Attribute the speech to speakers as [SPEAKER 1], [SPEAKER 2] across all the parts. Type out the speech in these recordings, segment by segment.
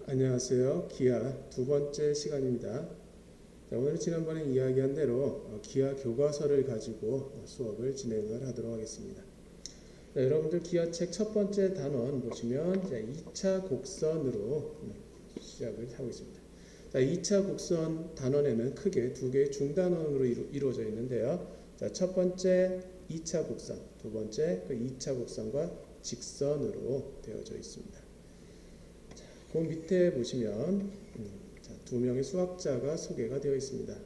[SPEAKER 1] 안녕하세요. 기하 두 번째 시간입니다. 자, 오늘은 지난번에 이야기한 대로 기하 교과서를 가지고 수업을 진행을 하도록 하겠습니다. 자, 여러분들 기하책 첫 번째 단원 보시면 2차 곡선으로 시작을 하고 있습니다. 자, 2차 곡선 단원에는 크게 두 개의 중단원으로 이루어져 있는데요. 자, 첫 번째 2차 곡선, 두 번째 그 2차 곡선과 직선으로 되어져 있습니다. 그 밑에 보시면 두 명의 수학자가 소개가 되어 있습니다.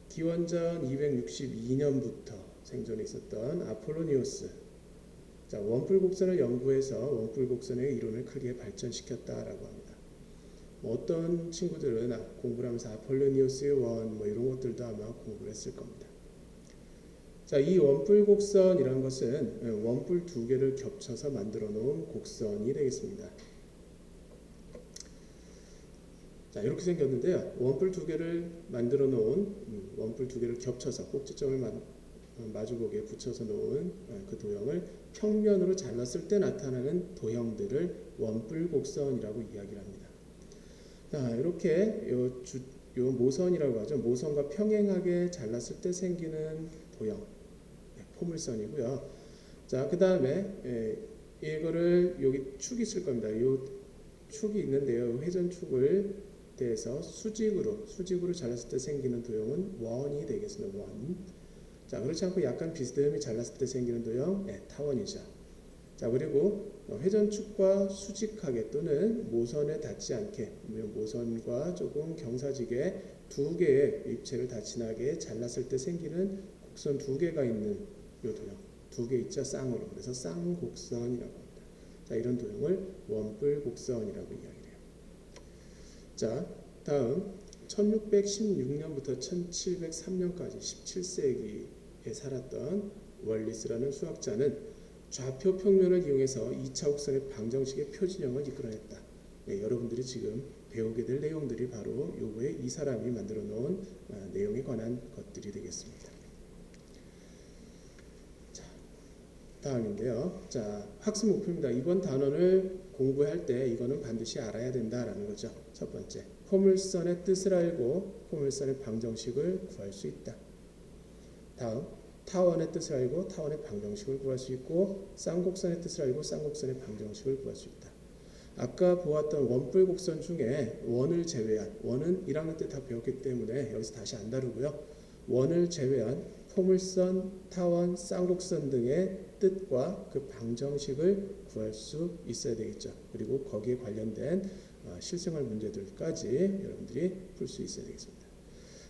[SPEAKER 1] 기원전 262년부터 생존해 있었던 아폴로니우스. 자, 원뿔곡선을 연구해서 원뿔곡선의 이론을 크게 발전시켰다라고 합니다. 어떤 친구들은 공부를 하면서 아폴로니우스의 원 이런 것들도 아마 공부를 했을 겁니다. 자, 이 원뿔곡선이라는 것은 원뿔 두 개를 겹쳐서 만들어 놓은 곡선이 되겠습니다. 자, 이렇게 생겼는데요. 원뿔 두 개를 만들어 놓은 원뿔 두 개를 겹쳐서 꼭지점을 마주보게 붙여서 놓은 그 도형을 평면으로 잘랐을 때 나타나는 도형들을 원뿔 곡선이라고 이야기를 합니다. 자, 이렇게 요 모선이라고 하죠. 모선과 평행하게 잘랐을 때 생기는 도형, 포물선이고요. 자, 그 다음에 이거를 여기 축이 있을 겁니다. 요 축이 있는데요. 회전축을 대해서 수직으로 잘랐을 때 생기는 도형은 원이 되겠습니다. 원. 자, 그렇지 않고 약간 비스듬히 잘랐을 때 생기는 도형, 타원이죠. 자, 그리고 회전축과 수직하게 또는 모선에 닿지 않게, 모선과 조금 경사지게 두 개의 입체를 다 지나게 잘랐을 때 생기는 곡선 두 개가 있는 요 도형, 두 개 있죠, 쌍으로. 그래서 쌍곡선이라고 합니다. 자, 이런 도형을 원뿔곡선이라고 이야기해요. 자, 다음 1616년부터 1703년까지 17세기에 살았던 월리스라는 수학자는 좌표 평면을 이용해서 2차 곡선의 방정식의 표준형을 이끌어냈다. 여러분들이 지금 배우게 될 내용들이 바로 요거에 이 사람이 만들어 놓은 내용에 관한 것들이 되겠습니다. 자, 다음인데요. 자, 학습 목표입니다. 이번 단원을 공부할 때 이거는 반드시 알아야 된다라는 거죠. 첫 번째, 포물선의 뜻을 알고 포물선의 방정식을 구할 수 있다. 다음, 타원의 뜻을 알고 타원의 방정식을 구할 수 있고 쌍곡선의 뜻을 알고 쌍곡선의 방정식을 구할 수 있다. 아까 보았던 원뿔곡선 중에 원을 제외한, 원은 1학년 때 다 배웠기 때문에 여기서 다시 안 다루고요. 원을 제외한 포물선, 타원, 쌍곡선 등의 뜻과 그 방정식을 구할 수 있어야 되겠죠. 그리고 거기에 관련된 실생활 문제들까지 여러분들이 풀 수 있어야 되겠습니다.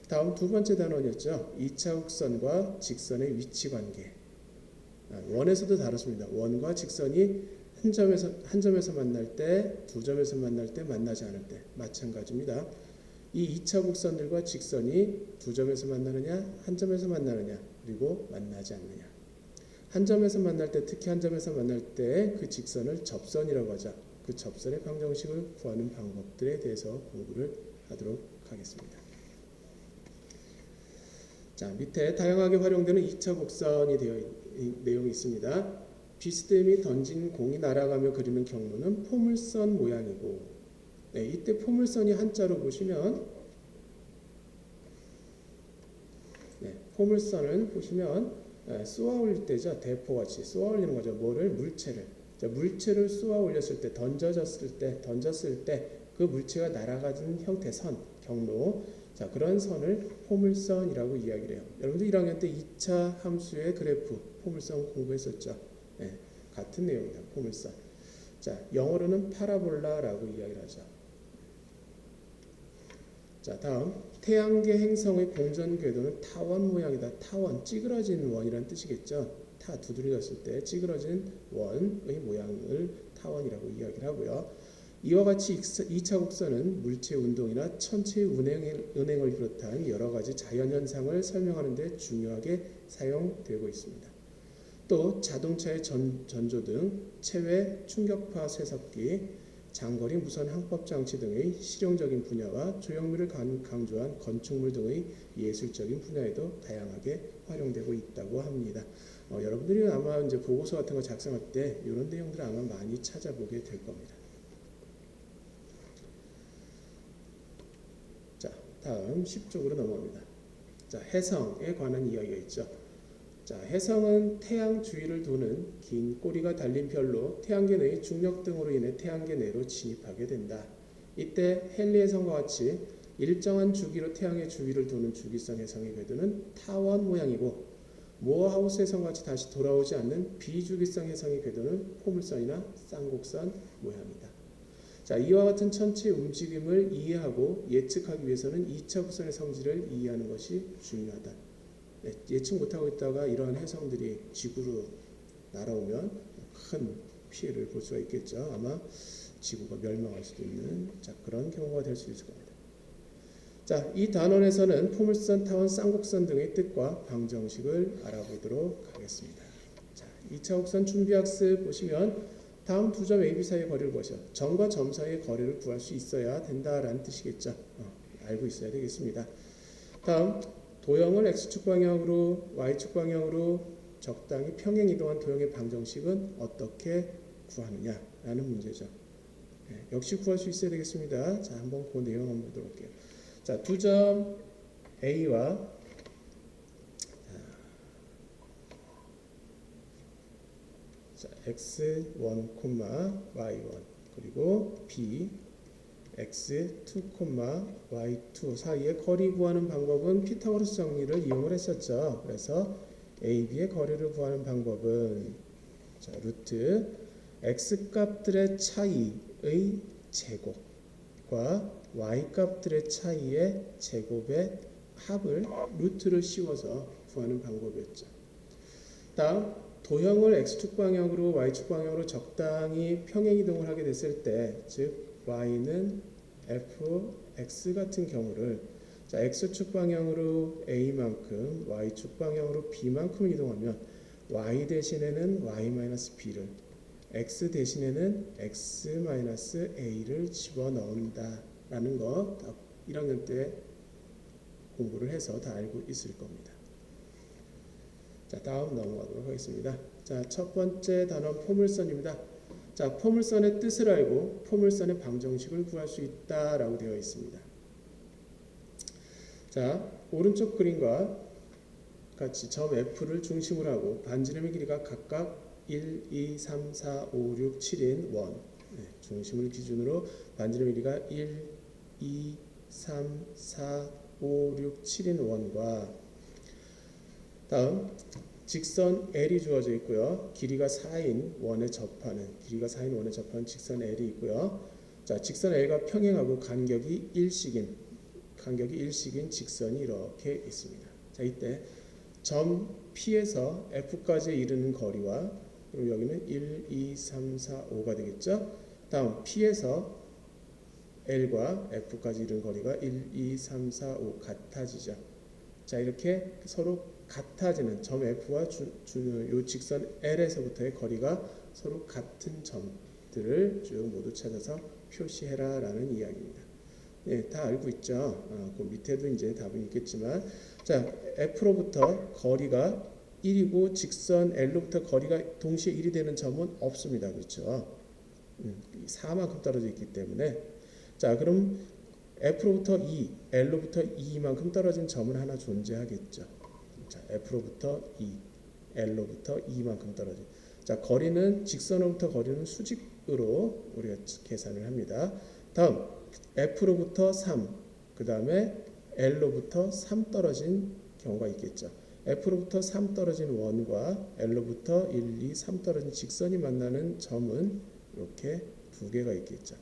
[SPEAKER 1] 다음 두 번째 단원이었죠. 2차 곡선과 직선의 위치 관계. 원에서도 다뤘습니다. 원과 직선이 한 점에서 만날 때, 두 점에서 만날 때, 만나지 않을 때 마찬가지입니다. 이 2차 곡선들과 직선이 두 점에서 만나느냐, 한 점에서 만나느냐, 그리고 만나지 않느냐. 한 점에서 만날 때, 특히 한 점에서 만날 때 그 직선을 접선이라고 하죠. 그 접선의 방정식을 구하는 방법들에 대해서 공부를 하도록 하겠습니다. 자, 밑에 다양하게 활용되는 2차 곡선이 내용이 있습니다. 비스듬히 던진 공이 날아가며 그리는 경로는 포물선 모양이고, 이때 포물선이 한자로 보시면, 포물선을 보시면 쏘아 올릴 때죠. 대포같이 쏘아 올리는 거죠. 물체를 쏘아 올렸을 때, 던졌을 때 그 물체가 날아가는 형태 선, 경로, 자, 그런 선을 포물선이라고 이야기를 해요. 여러분들 1학년 때 2차 함수의 그래프, 포물선 공부했었죠. 같은 내용입니다. 포물선. 자, 영어로는 파라볼라라고 이야기를 하죠. 자, 다음 태양계 행성의 공전 궤도는 타원 모양이다. 타원, 찌그러진 원이라는 뜻이겠죠. 두드려졌을 때 찌그러진 원의 모양을 타원이라고 이야기를 하고요. 이와 같이 2차 곡선은 물체 운동이나 천체의 운행을 비롯한 여러 가지 자연현상을 설명하는 데 중요하게 사용되고 있습니다. 또 자동차의 전조 등 체외 충격파 쇠석기, 장거리 무선 항법 장치 등의 실용적인 분야와 조형물을 강조한 건축물 등의 예술적인 분야에도 다양하게 활용되고 있다고 합니다. 여러분들이 아마 이제 보고서 같은 거 작성할 때 이런 내용들을 아마 많이 찾아보게 될 겁니다. 다음 10쪽으로 넘어갑니다. 자, 해성에 관한 이야기가 있죠. 자, 해성은 태양 주위를 도는 긴 꼬리가 달린 별로 태양계 내의 중력 등으로 인해 태양계 내로 진입하게 된다. 이때 헨리 해성과 같이 일정한 주기로 태양의 주위를 도는 주기성 해성의 궤도는 타원 모양이고 모어하우스 해성과 같이 다시 돌아오지 않는 비주기성 해성의 궤도는 포물선이나 쌍곡선 모양이다. 자, 이와 같은 천체의 움직임을 이해하고 예측하기 위해서는 2차 곡선의 성질을 이해하는 것이 중요하다. 네, 예측 못하고 있다가 이러한 해성들이 지구로 날아오면 큰 피해를 볼 수가 있겠죠. 아마 지구가 멸망할 수도 있는 그런 경우가 될 수 있을 겁니다. 자, 이 단원에서는 포물선, 타원, 쌍곡선 등의 뜻과 방정식을 알아보도록 하겠습니다. 자, 2차 곡선 준비학습 보시면 다음 두 점 A, B 사이의 거리를 구하셔. 점과 점 사이의 거리를 구할 수 있어야 된다라는 뜻이겠죠. 알고 있어야 되겠습니다. 다음 도형을 X축 방향으로 Y축 방향으로 적당히 평행 이동한 도형의 방정식은 어떻게 구하느냐라는 문제죠. 네, 역시 구할 수 있어야 되겠습니다. 자, 한번 그 내용 한번 보도록 할게요. 자, 두 점 A와 자, x1, y1 그리고 b x2, y2 사이의 거리 구하는 방법은 피타고라스 정리를 이용을 했었죠. 그래서 a, b의 거리를 구하는 방법은 자, 루트 x 값들의 차이의 제곱과 y 값들의 차이의 제곱의 합을 루트를 씌워서 구하는 방법이었죠. 다음 도형을 x축 방향으로 y축 방향으로 적당히 평행 이동을 하게 됐을 때, 즉 y는 fx 같은 경우를 자, x축 방향으로 a만큼 y축 방향으로 b만큼 이동하면 y 대신에는 y-b를 x 대신에는 x-a를 집어넣는다라는 거 1학년 때 공부를 해서 다 알고 있을 겁니다. 자, 다음 넘어가도록 하겠습니다. 자, 첫 번째 단원 포물선입니다. 자, 포물선의 뜻을 알고 포물선의 방정식을 구할 수 있다라고 되어 있습니다. 자, 오른쪽 그림과 같이 점 F를 중심으로 하고 반지름의 길이가 각각 1, 2, 3, 4, 5, 6, 7인 원. 네, 중심을 기준으로 반지름의 길이가 1, 2, 3, 4, 5, 6, 7인 원과 다음 직선 L이 주어져 있고요. 길이가 4인 원에 접하는 직선 L이 있고요. 자, 직선 L과 평행하고 간격이 1씩인 직선이 이렇게 있습니다. 자, 이때 점 P에서 F까지 이르는 거리와 그리고 여기는 1, 2, 3, 4, 5가 되겠죠. 다음 P에서 L과 F까지 이르는 거리가 1, 2, 3, 4, 5 같아지죠. 자, 이렇게 서로 같아지는 점 F와 요 직선 L에서부터의 거리가 서로 같은 점들을 쭉 모두 찾아서 표시해라 라는 이야기입니다. 네, 다 알고 있죠. 그 밑에도 이제 답은 있겠지만 자, F로부터 거리가 1이고 직선 L로부터 거리가 동시에 1이 되는 점은 없습니다. 그렇죠. 4만큼 떨어져 있기 때문에 자, 그럼 F로부터 2, L로부터 2만큼 떨어진 점은 하나 존재하겠죠. 자, F로부터 2, L로부터 2만큼 떨어진. 자, 거리는 직선으로부터 거리는 수직으로 우리가 계산을 합니다. 다음 F로부터 3, 그 다음에 L로부터 3 떨어진 경우가 있겠죠. F로부터 3 떨어진 원과 L로부터 1, 2, 3 떨어진 직선이 만나는 점은 이렇게 두 개가 있겠죠.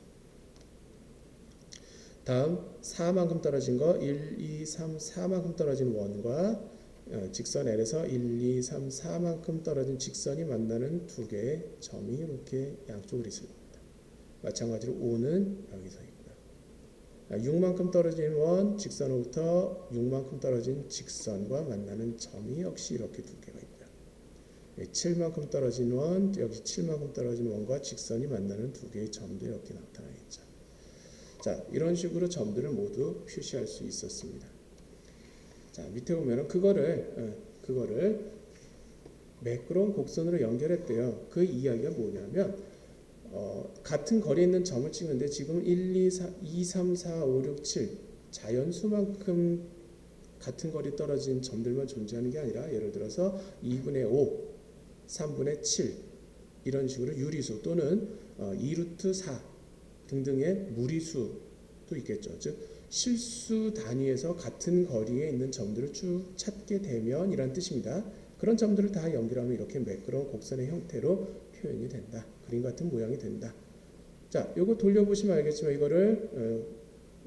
[SPEAKER 1] 다음 4만큼 떨어진 거 1, 2, 3, 4만큼 떨어진 원과 직선 L에서 1, 2, 3, 4만큼 떨어진 직선이 만나는 두 개의 점이 이렇게 양쪽으로 있을 겁니다. 마찬가지로 5는 여기서 있고요. 6만큼 떨어진 원, 직선으로부터 6만큼 떨어진 직선과 만나는 점이 역시 이렇게 두 개가 있고요. 7만큼 떨어진 원, 여기 7만큼 떨어진 원과 직선이 만나는 두 개의 점도 이렇게 나타나겠죠. 자, 이런 식으로 점들을 모두 표시할 수 있었습니다. 자, 밑에 보면은 그거를 매끄러운 곡선으로 연결했대요. 그 이야기가 뭐냐면 같은 거리에 있는 점을 찍는데 지금 1, 2, 3, 4, 5, 6, 7 자연 수만큼 같은 거리 떨어진 점들만 존재하는 게 아니라 예를 들어서 2분의 5, 3분의 7 이런 식으로 유리수 또는 2루트 4 등등의 무리수도 있겠죠. 즉 실수 단위에서 같은 거리에 있는 점들을 쭉 찾게 되면 이란 뜻입니다. 그런 점들을 다 연결하면 이렇게 매끄러운 곡선의 형태로 표현이 된다. 그림 같은 모양이 된다. 자, 요거 돌려보시면 알겠지만 이거를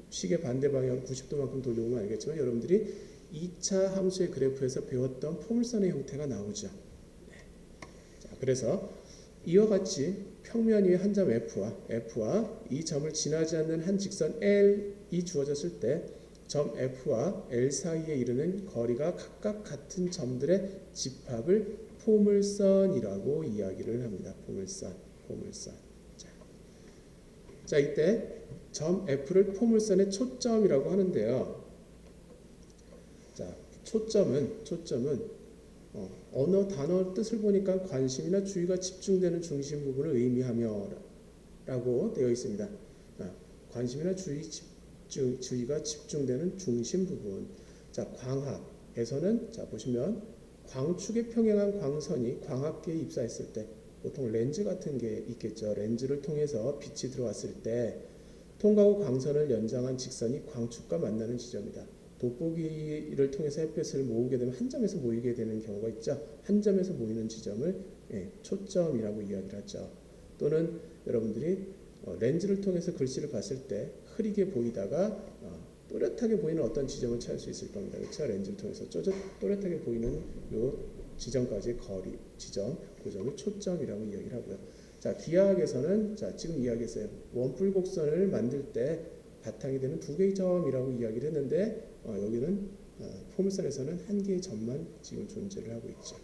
[SPEAKER 1] 시계 반대 방향 90도만큼 돌려보면 알겠지만 여러분들이 2차 함수의 그래프에서 배웠던 포물선의 형태가 나오죠. 네. 자, 그래서 이와 같이 평면 위에 한 점 F와 이 점을 지나지 않는 한 직선 L이 주어졌을 때 점 F와 L 사이에 이르는 거리가 각각 같은 점들의 집합을 포물선이라고 이야기를 합니다. 포물선. 자, 이때 점 F를 포물선의 초점이라고 하는데요. 자, 초점은 언어 단어 뜻을 보니까 관심이나 주의가 집중되는 중심 부분을 의미하며라고 되어 있습니다. 관심이나 주의가 집중되는 중심 부분. 자, 광학에서는 자 보시면 광축에 평행한 광선이 광학계에 입사했을 때 보통 렌즈 같은 게 있겠죠. 렌즈를 통해서 빛이 들어왔을 때 통과후 광선을 연장한 직선이 광축과 만나는 지점이다. 돋보기를 통해서 햇볕을 모으게 되면 한 점에서 모이게 되는 경우가 있죠. 한 점에서 모이는 지점을 초점이라고 이야기를 하죠. 또는 여러분들이 렌즈를 통해서 글씨를 봤을 때 흐리게 보이다가 또렷하게 보이는 어떤 지점을 찾을 수 있을 겁니다. 그렇죠? 렌즈를 통해서 또렷하게 보이는 요 지점까지의 거리, 지점, 그 점을 초점이라고 이야기를 하고요. 자, 기하학에서는 자, 지금 이야기했어요. 원뿔 곡선을 만들 때 바탕이 되는 두 개의 점이라고 이야기를 했는데 여기는 포물선에서는 한 개의 점만 지금 존재를 하고 있죠.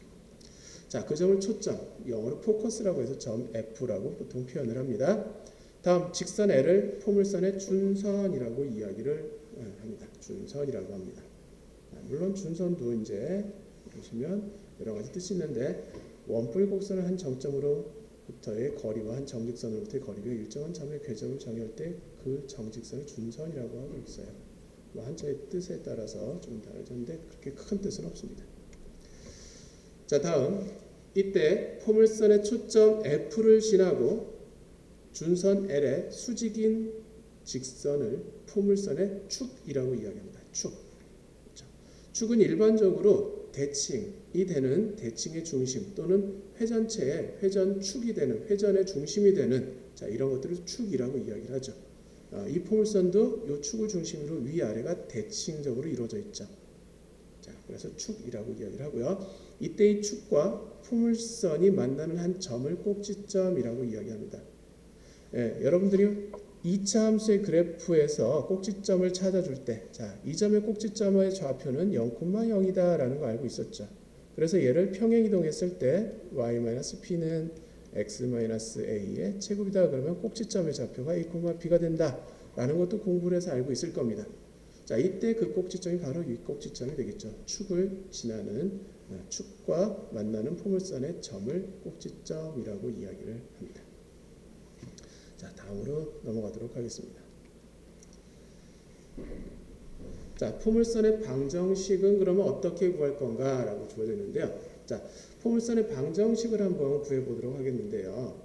[SPEAKER 1] 자, 그 점을 초점, 영어로 포커스라고 해서 점 F라고 보통 표현을 합니다. 다음 직선 L을 포물선의 준선이라고 이야기를 합니다. 준선이라고 합니다. 물론 준선도 이제 보시면 여러 가지 뜻이 있는데 원뿔 곡선을 한 정점으로부터의 거리와 한 정직선으로부터의 거리가 일정한 점의 궤점을 정의할 때 그 정직선을 준선이라고 하고 있어요. 뭐 한자의 뜻에 따라서 좀 다르던데 그렇게 큰 뜻은 없습니다. 자, 다음 이때 포물선의 초점 F를 지나고 준선 L의 수직인 직선을 포물선의 축이라고 이야기합니다. 축. 축은 일반적으로 대칭이 되는 대칭의 중심 또는 회전체의 회전축이 되는 회전의 중심이 되는 자, 이런 것들을 축이라고 이야기를 하죠. 이 포물선도 이 축을 중심으로 위아래가 대칭적으로 이루어져 있죠. 자, 그래서 축이라고 이야기를 하고요. 이때 이 축과 포물선이 만나는 한 점을 꼭지점이라고 이야기합니다. 여러분들이 2차 함수의 그래프에서 꼭지점을 찾아줄 때, 자, 이 점의 꼭지점의 좌표는 0,0이다라는 거 알고 있었죠. 그래서 얘를 평행이동했을 때 y-p는 x-a의 제곱이다 그러면 꼭지점의 좌표가 a, b가 된다라는 것도 공부를 해서 알고 있을 겁니다. 자, 이때 그 꼭지점이 바로 이 꼭지점이 되겠죠. 축을 지나는 축과 만나는 포물선의 점을 꼭지점이라고 이야기를 합니다. 자, 다음으로 넘어가도록 하겠습니다. 자, 포물선의 방정식은 그러면 어떻게 구할 건가 라고 주어져 있는데요. 자, 포물선의 방정식을 한번 구해 보도록 하겠는데요.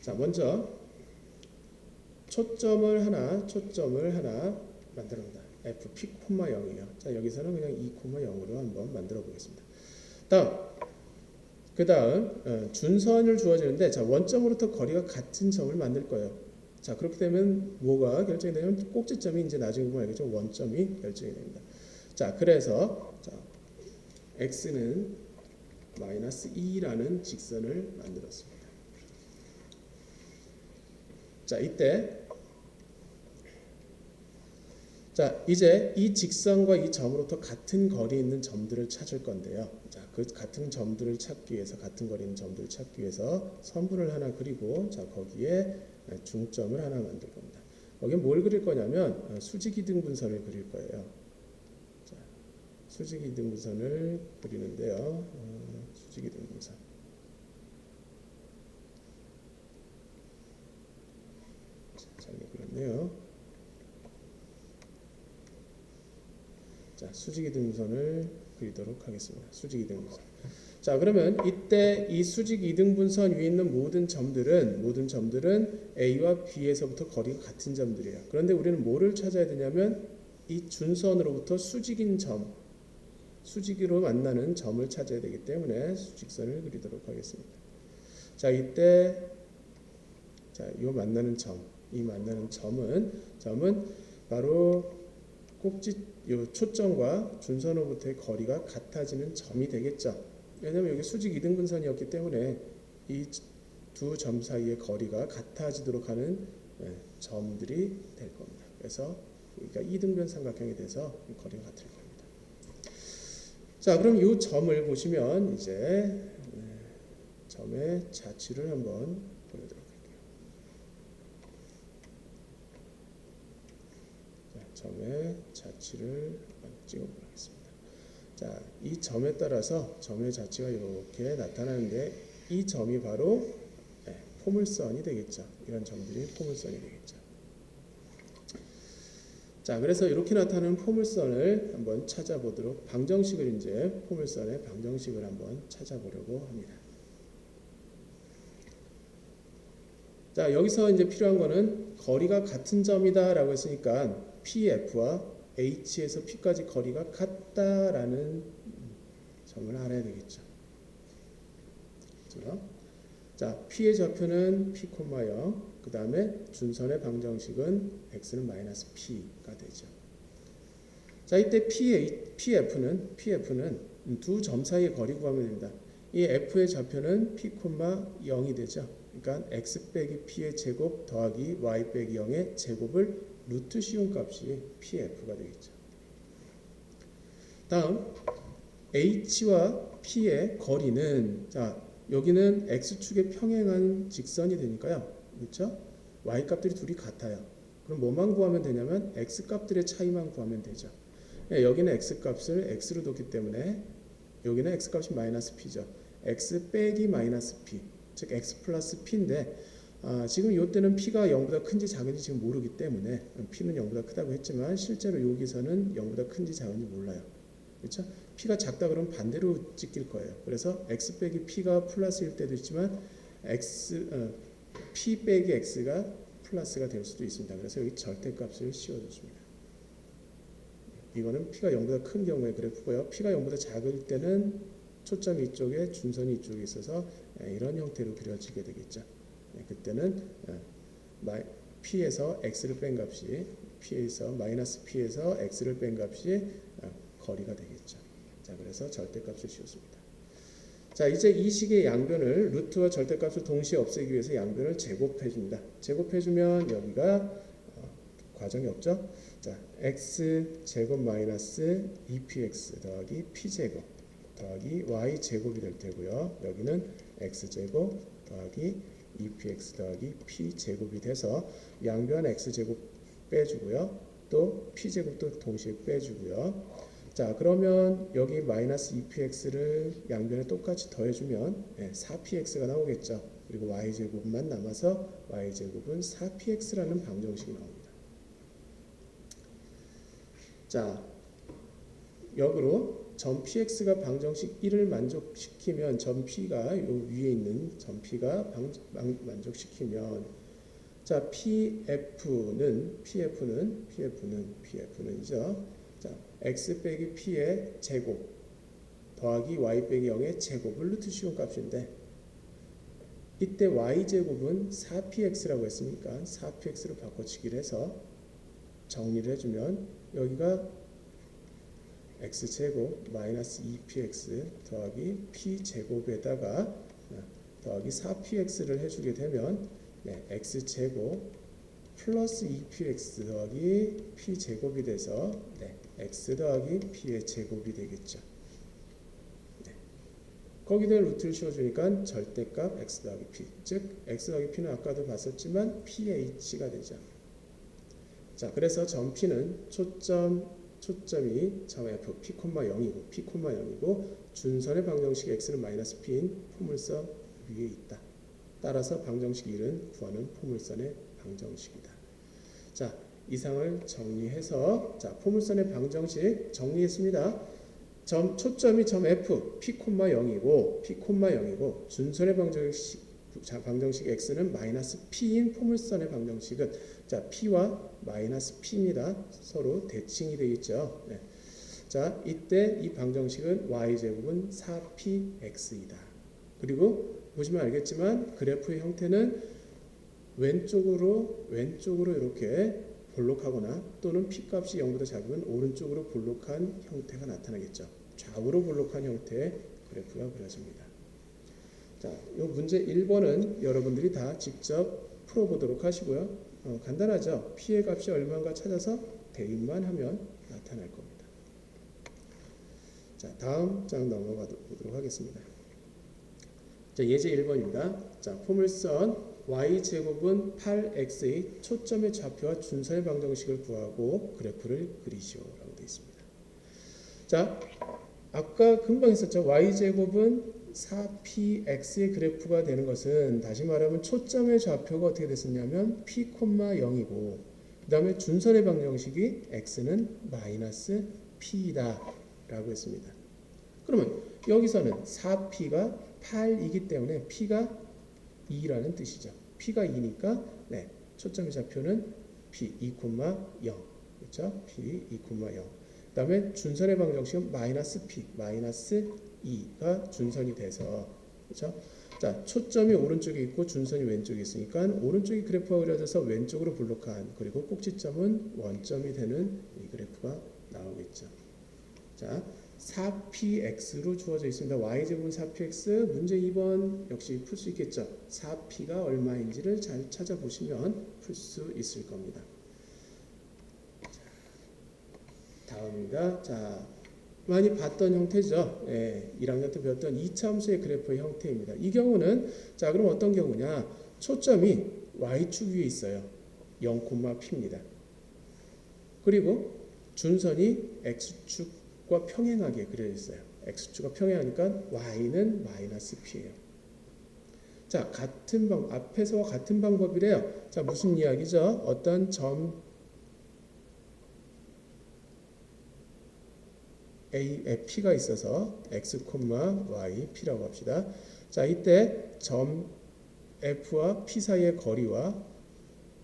[SPEAKER 1] 자, 먼저 초점을 하나 만들어봅니다. f p, 0이에요. 자, 여기서는 그냥 2, 0으로 한번 만들어 보겠습니다. 그 다음 준선을 주어지는데 자, 원점으로부터 거리가 같은 점을 만들 거예요. 자, 그렇게 되면 뭐가 결정이 되냐면 꼭지점이 이제 나중에 보면 알겠죠. 원점이 결정이 됩니다. 자, 그래서 자, x는 -2라는 직선을 만들었습니다. 자, 이때 자, 이제 이 직선과 이 점으로부터 같은 거리에 있는 점들을 찾을 건데요. 자, 그 같은 점들을 찾기 위해서 같은 거리에 있는 점들을 찾기 위해서 선분을 하나 그리고 자, 거기에 중점을 하나 만들 겁니다. 거기에 뭘 그릴 거냐면 수직이등분선을 그릴 거예요. 자, 수직이등분선을 그리는데요. 수직이등분선. 자, 잘 그렸네요. 자, 수직이등분선을 그리도록 하겠습니다. 수직이등분선. 자, 그러면 이때 이 수직이등분선 위에 있는 모든 점들은 A와 B에서부터 거리가 같은 점들이에요. 그런데 우리는 뭐를 찾아야 되냐면 이 준선으로부터 수직인 점, 수직으로 만나는 점을 찾아야 되기 때문에 수직선을 그리도록 하겠습니다. 자, 이때 자, 이 만나는 점, 이 만나는 점은 바로 요 초점과 준선으로부터의 거리가 같아지는 점이 되겠죠. 왜냐하면 여기 수직 이등분선이었기 때문에 이 두 점 사이의 거리가 같아지도록 하는 점들이 될 겁니다. 그래서 그러니까 이등변 삼각형에 대해서 거리가 같을 겁니다. 자, 그럼 이 점을 보시면 이제 점의 자취를 한번 보여드리도록 할게요. 자, 점의 자취를 찍어보도록 하겠습니다. 자, 이 점에 따라서 점의 자취가 이렇게 나타나는데 이 점이 바로 포물선이 되겠죠. 이런 점들이 포물선이 되겠죠. 자, 그래서 이렇게 나타나는 포물선을 한번 찾아보도록 방정식을 이제 포물선의 방정식을 한번 찾아보려고 합니다. 자, 여기서 이제 필요한 거는 거리가 같은 점이다라고 했으니까 PF와 H에서 P까지 거리가 같다라는 점을 알아야 되겠죠. 그렇죠? 자, P의 좌표는 P, 0. 그 다음에 준선의 방정식은 X는 마이너스 P가 되죠. 자, 이때 PF는 두 점 사이의 거리 구하면 됩니다. 이 F의 좌표는 P, 0이 되죠. 그러니까 X 빼기 P의 제곱 더하기 Y 빼기 0의 제곱을 루트 씌운 값이 PF가 되겠죠. 다음 H와 P의 거리는 자, 여기는 X축에 평행한 직선이 되니까요. 그렇죠? Y값들이 둘이 같아요. 그럼 뭐만 구하면 되냐면 X값들의 차이만 구하면 되죠. 여기는 X값을 X로 뒀기 때문에 여기는 X값이 마이너스 P죠. X 빼기 마이너스 P, 즉 X 플러스 P인데 지금 이때는 P가 0보다 큰지 작은지 지금 모르기 때문에 P는 0보다 크다고 했지만 실제로 여기서는 0보다 큰지 작은지 몰라요. 그렇죠? P가 작다 그러면 반대로 찍힐 거예요. 그래서 X 빼기 P가 플러스일 때도 있지만 P 빼기 X가 플러스가 될 수도 있습니다. 그래서 여기 절대값을 씌워줬습니다. 이거는 P가 0보다 큰 경우의 그래프고요. P가 0보다 작을 때는 초점이 이쪽에 준선이 이쪽에 있어서 이런 형태로 그려지게 되겠죠. 그때는 P에서 X를 뺀 값이 P에서 마이너스 P에서 X를 뺀 값이 거리가 되겠죠. 자, 그래서 절대값을 씌웠습니다. 자, 이제 이 식의 양변을 루트와 절대값을 동시에 없애기 위해서 양변을 제곱해 줍니다. 제곱해 주면 여기가 과정이 없죠. 자, x 제곱 마이너스 2px 더하기 p 제곱 더하기 y 제곱이 될 테고요. 여기는 x 제곱 더하기 2px 더하기 p 제곱이 돼서 양변 x 제곱 빼주고요. 또 p 제곱도 동시에 빼주고요. 자, 그러면 여기 마이너스 2px를 양변에 똑같이 더해주면 4px가 나오겠죠. 그리고 y제곱만 남아서 y제곱은 4px라는 방정식이 나옵니다. 자, 역으로 점 px가 방정식 1을 만족시키면 점 p가 요 위에 있는 점 p가 만족시키면 자, pf는이죠. 자, x 빼기 p의 제곱 더하기 y 빼기 0의 제곱을 루트 씌운 값인데 이때 y제곱은 4px라고 했으니까 4px로 바꿔치기를 해서 정리를 해주면 여기가 x제곱 마이너스 2px 더하기 p제곱에다가 더하기 4px를 해주게 되면 x제곱 플러스 2px 더하기 p제곱이 돼서 x 더하기 p의 제곱이 되겠죠. 거기다 루트를 씌워주니까 절대값 x 더하기 p, 즉 x 더하기 p는 아까도 봤었지만 ph가 되죠. 자, 그래서 점 p는 초점이 점 f p,0이고 준선의 방정식 x는 마이너스 p인 포물선 위에 있다. 따라서 방정식 1은 구하는 포물선의 방정식이다. 자, 이상을 정리해서 자 포물선의 방정식 정리했습니다. 초점이 점 F P, 0이고 P, 0이고 준선의 방정식 X는 마이너스 P인 포물선의 방정식은 자 P와 마이너스 P입니다. 서로 대칭이 되어 있죠. 네. 자 이때 이 방정식은 Y제곱은 4PX이다. 그리고 보시면 알겠지만 그래프의 형태는 왼쪽으로 이렇게 볼록하거나 또는 P값이 0보다 작으면 오른쪽으로 볼록한 형태가 나타나겠죠. 좌우로 볼록한 형태의 그래프가 그려집니다. 자, 이 문제 1번은 여러분들이 다 직접 풀어보도록 하시고요. 간단하죠. P의 값이 얼마인가 찾아서 대입만 하면 나타날 겁니다. 자, 다음 장 넘어가 보도록 하겠습니다. 자, 예제 1번입니다. 자, 포물선 y제곱은 8x의 초점의 좌표와 준선의 방정식을 구하고 그래프를 그리시오라고 되어 있습니다. 자, 아까 금방 했었죠. y제곱은 4px의 그래프가 되는 것은 다시 말하면 초점의 좌표가 어떻게 됐었냐면 p, 0이고 그 다음에 준선의 방정식이 x는 마이너스 p이다 라고 했습니다. 그러면 여기서는 4p가 8이기 때문에 p가 2라는 뜻이죠. p가 2니까 네, 초점의 좌표는 p 2,0 그렇죠? p 2,0. 그다음에 준선의 방정식은 마이너스 p 마이너스 2가 준선이 돼서 그렇죠? 자, 초점이 오른쪽에 있고 준선이 왼쪽에 있으니까 오른쪽이 그래프가 그려져서 왼쪽으로 볼록한 그리고 꼭지점은 원점이 되는 이 그래프가 나오겠죠. 자, 4px로 주어져 있습니다. y제곱은 4px. 문제 2번 역시 풀 수 있겠죠. 4p가 얼마인지를 잘 찾아보시면 풀 수 있을 겁니다. 다음입니다. 자, 많이 봤던 형태죠. 예, 1학년 때 배웠던 2차함수의 그래프의 형태입니다. 이 경우는 자, 그럼 어떤 경우냐? 초점이 y축 위에 있어요. 0,p입니다. 그리고 준선이 x축과 평행하게 그려져 있어요. x축과 평행하니까 y는 마이너스 p예요. 자, 앞에서와 같은 방법이래요. 자, 무슨 이야기죠? 어떤 점 A에 P가 있어서 x, y, P라고 합시다. 자, 이때 점 F와 P 사이의 거리와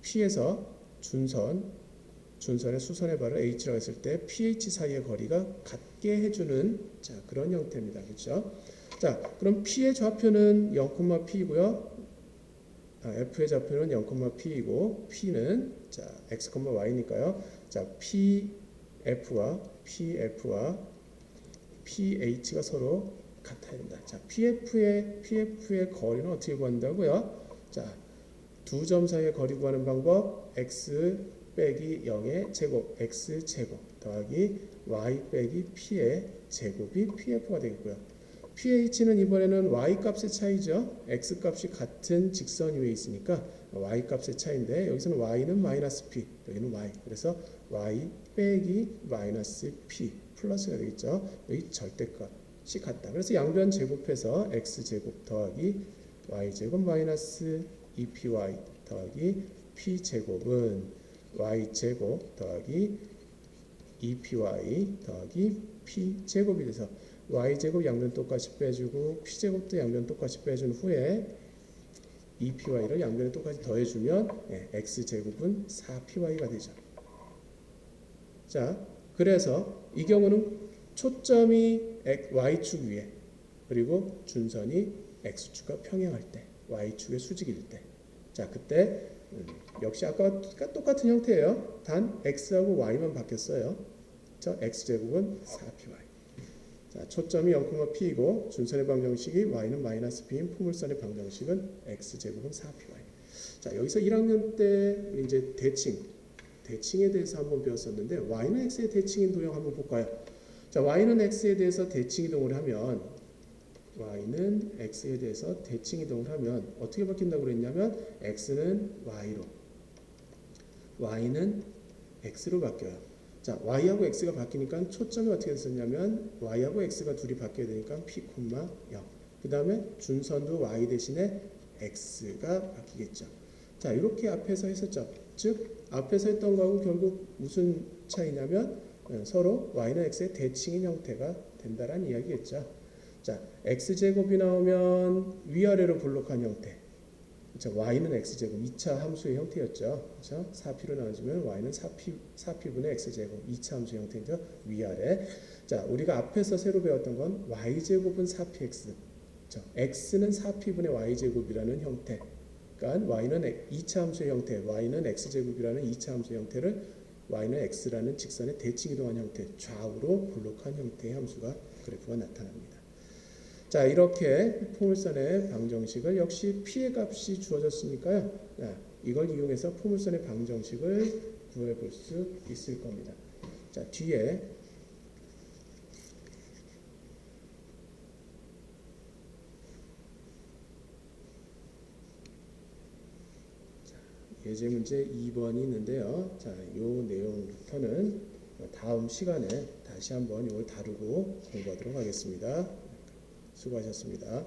[SPEAKER 1] P에서 준선의 수선의 발을 H라고 했을 때 pH 사이의 거리가 같게 해주는 자, 그런 형태입니다. 그렇죠? 자, 그럼 P의 좌표는 0,P이고요. F의 좌표는 0,P이고 P는 자, x, y니까요. 자, PF와 PH가 서로 같아야 된다. 자, PF의 거리는 어떻게 구한다고요? 자, 두 점 사이의 거리 구하는 방법 x 빼기 0의 제곱 x 제곱 더하기 y 빼기 p의 제곱이 pf가 되겠고요. pH는 이번에는 y 값의 차이죠. x 값이 같은 직선 위에 있으니까 y 값의 차이인데 여기서는 y는 마이너스 p, 여기는 y. 그래서 y 빼기 마이너스 p 플러스가 되겠죠. 여기 절대값이 같다. 그래서 양변 제곱해서 x 제곱 더하기 y 제곱 마이너스 2py 더하기 p 제곱은 y 제곱 더하기 2py 더하기 p 제곱이 돼서 y 제곱 양변 똑같이 빼주고 p 제곱도 양변 똑같이 빼준 후에 2py를 양변에 똑같이 더해주면 x 제곱은 4py가 되죠. 자, 그래서 이 경우는 초점이 y축 위에 그리고 준선이 x축과 평행할 때 y축의 수직일 때 자, 그때 역시 아까 똑같은 형태예요. 단 x하고 y만 바뀌었어요. 저 x제곱은 4py. 자, 초점이 0,p이고 준선의 방정식이 y는 마이너스 p인 포물선의 방정식은 x제곱은 4py. 자, 여기서 1학년 때 이제 대칭에 대해서 한번 배웠었는데 y는 x의 대칭인 도형 한번 볼까요? 자, y는 x에 대해서 대칭 이동을 하면 어떻게 바뀐다고 그랬냐면 x는 y로 y는 x로 바뀌어요. 자, y하고 x가 바뀌니까 초점이 어떻게 됐었냐면 y하고 x가 둘이 바뀌어야 되니까 p, 0. 그 다음에 준선도 y 대신에 x가 바뀌겠죠. 자, 이렇게 앞에서 했었죠. 즉 앞에서 했던 거하고 결국 무슨 차이냐면 서로 y는 x의 대칭인 형태가 된다라는 이야기겠죠. 자, x제곱이 나오면 위아래로 볼록한 형태. 그렇죠? y는 x제곱 2차 함수의 형태였죠. 그렇죠? 4p로 나눠주면 y는 4p분의 x제곱 2차 함수의 형태죠. 위아래. 자, 우리가 앞에서 새로 배웠던 건 y제곱은 4px. 그렇죠? x는 4p분의 y제곱이라는 형태. 그러니까 y는 2차 함수의 형태, y는 x제곱이라는 2차 함수의 형태를 y는 x라는 직선의 대칭 이동한 형태, 좌우로 볼록한 형태의 함수가 그래프가 나타납니다. 자, 이렇게 포물선의 방정식을 역시 p의 값이 주어졌으니까요. 자, 이걸 이용해서 포물선의 방정식을 구해볼 수 있을 겁니다. 자, 뒤에 예제 문제 2번이 있는데요. 자, 요 내용부터는 다음 시간에 다시 한번 이걸 다루고 공부하도록 하겠습니다. 수고하셨습니다.